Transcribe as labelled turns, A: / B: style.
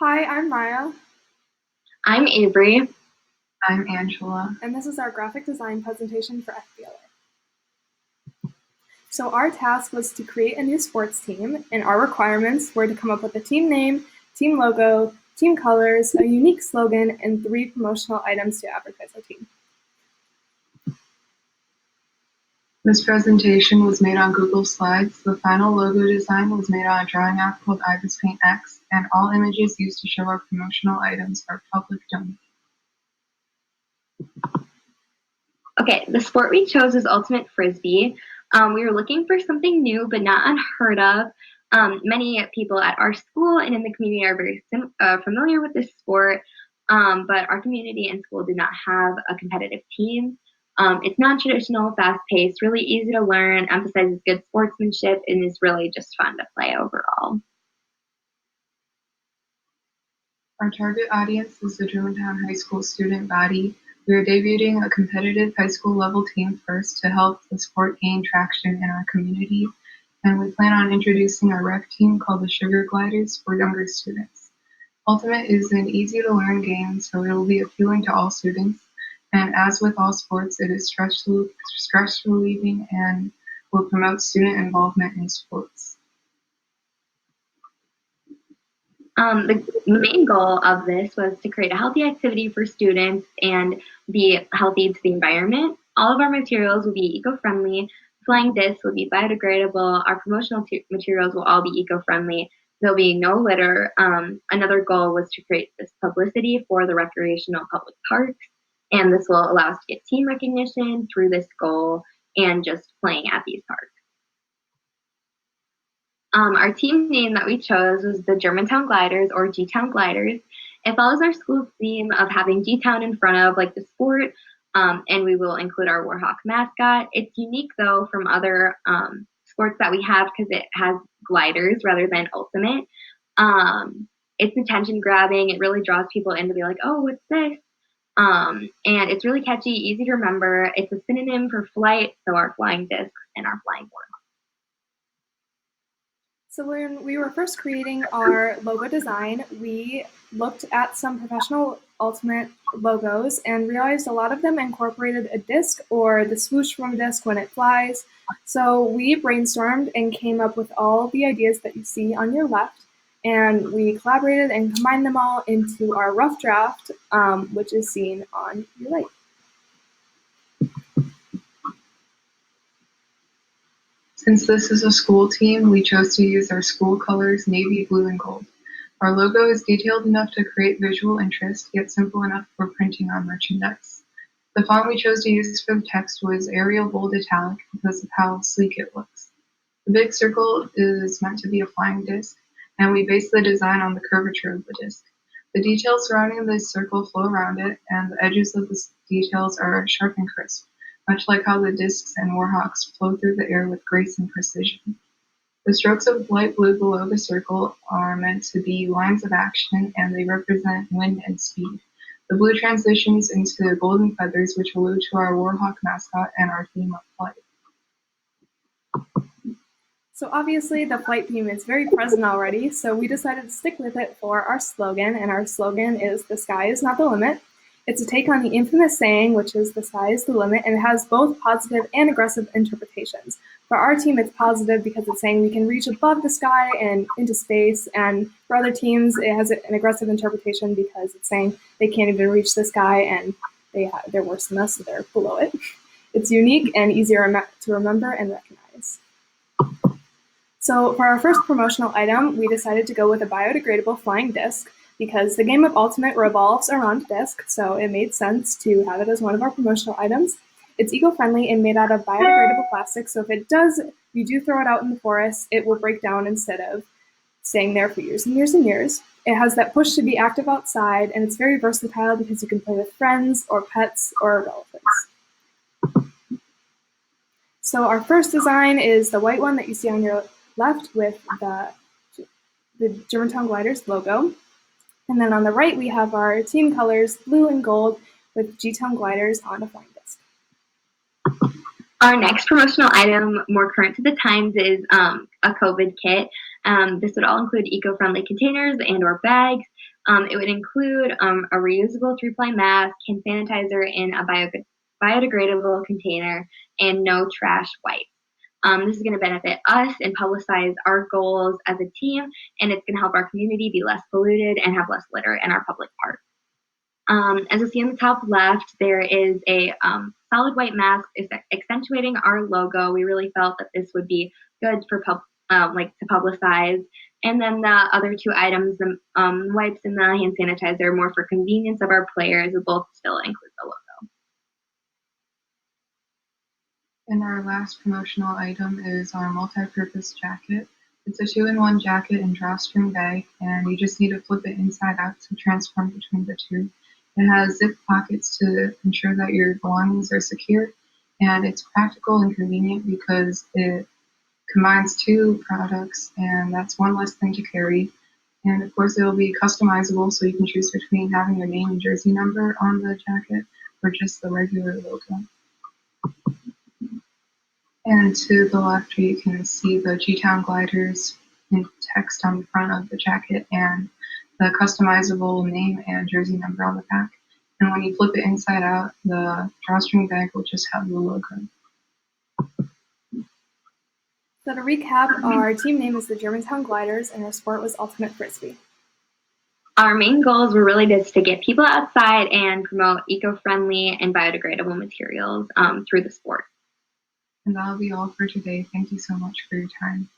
A: Hi, I'm Maya,
B: I'm Avery.
C: I'm Angela.
A: and this is our graphic design presentation for FBLA. So our task was to create a new sports team, and our requirements were to come up with a team name, team logo, team colors, a unique slogan, and 3 promotional items to advertise our team.
C: This presentation was made on Google Slides. The final logo design was made on a drawing app called Ibis Paint X, and all images used to show our promotional items are public domain.
B: Okay, the sport we chose was ultimate frisbee. We were looking for something new but not unheard of. Many people at our school and in the community are very familiar with this sport, but our community and school do not have a competitive team. It's non-traditional, fast-paced, really easy to learn, emphasizes good sportsmanship, and is really just fun to play overall.
C: Our target audience is the Germantown High School student body. We are debuting a competitive high school level team first to help the sport gain traction in our community, and we plan on introducing a rec team called the Sugar Gliders for younger students. Ultimate is an easy to learn game, so it will be appealing to all students, and as with all sports, it is stress relieving and will promote student involvement in sports.
B: The main goal of this was to create a healthy activity for students and be healthy to the environment. All of our materials will be eco-friendly. Flying discs will be biodegradable. Our promotional materials will all be eco-friendly. There'll be no litter. Another goal was to create this publicity for the recreational public parks, and this will allow us to get team recognition through this goal and just playing at these parks. Our team name that we chose was the Germantown Gliders, or G-Town Gliders. It follows our school's theme of having G-Town in front of, like the sport, and we will include our Warhawk mascot. It's unique, though, from other sports that we have because it has gliders rather than ultimate. It's attention grabbing. It really draws people in to be like, oh, what's this? And it's really catchy, easy to remember. It's a synonym for flight, so our flying discs and our flying board.
A: So when we were first creating our logo design, we looked at some professional ultimate logos and realized a lot of them incorporated a disc or the swoosh from a disc when it flies. So we brainstormed and came up with all the ideas that you see on your left, and we collaborated and combined them all into our rough draft, which is seen on your right.
C: Since this is a school team, we chose to use our school colors, navy, blue, and gold. Our logo is detailed enough to create visual interest, yet simple enough for printing on merchandise. The font we chose to use for the text was Arial Bold Italic because of how sleek it looks. The big circle is meant to be a flying disc, and we base the design on the curvature of the disc. The details surrounding the circle flow around it, and the edges of the details are sharp and crisp, much like how the discs and warhawks flow through the air with grace and precision. The strokes of light blue below the circle are meant to be lines of action, and they represent wind and speed. The blue transitions into the golden feathers, which allude to our warhawk mascot and our theme of flight.
A: So obviously the flight theme is very present already, so we decided to stick with it for our slogan, and our slogan is "The sky is not the limit." It's a take on the infamous saying, which is "the sky is the limit," and it has both positive and aggressive interpretations. For our team, it's positive because it's saying we can reach above the sky and into space, and for other teams, it has an aggressive interpretation because it's saying they can't even reach the sky and they're worse than us, so they're below it. It's unique and easier to remember and recognize. So for our first promotional item, we decided to go with a biodegradable flying disc because the game of Ultimate revolves around disc, so it made sense to have it as one of our promotional items. It's eco-friendly and made out of biodegradable plastic, so if you do throw it out in the forest, it will break down instead of staying there for years and years and years. It has that push to be active outside, and it's very versatile because you can play with friends or pets or relatives. So our first design is the white one that you see on your left with the Germantown Gliders logo. And then on the right, we have our team colors, blue and gold, with G-Town Gliders on a flying disc.
B: Our next promotional item, more current to the times, is a COVID kit. This would all include eco-friendly containers and or bags. It would include a reusable 3-ply mask, hand sanitizer in a biodegradable container, and no trash wipes. This is going to benefit us and publicize our goals as a team, and it's going to help our community be less polluted and have less litter in our public parks. As you see on the top left, there is a solid white mask accentuating our logo. We really felt that this would be good for to publicize. And then the other two items, the wipes and the hand sanitizer, more for convenience of our players, will both still include the logo.
C: And our last promotional item is our multi-purpose jacket. It's a 2-in-1 jacket and drawstring bag, and you just need to flip it inside out to transform between the two. It has zip pockets to ensure that your belongings are secure, and it's practical and convenient because it combines two products, and that's one less thing to carry. And of course, it will be customizable, so you can choose between having your name and jersey number on the jacket or just the regular logo. And to the left, you can see the G-Town gliders in text on the front of the jacket and the customizable name and jersey number on the back. And when you flip it inside out, the drawstring bag will just have the logo.
A: So to recap, our team name is the Germantown Gliders, and our sport was ultimate frisbee.
B: Our main goals were really just to get people outside and promote eco-friendly and biodegradable materials through the sport.
C: And that'll be all for today. Thank you so much for your time.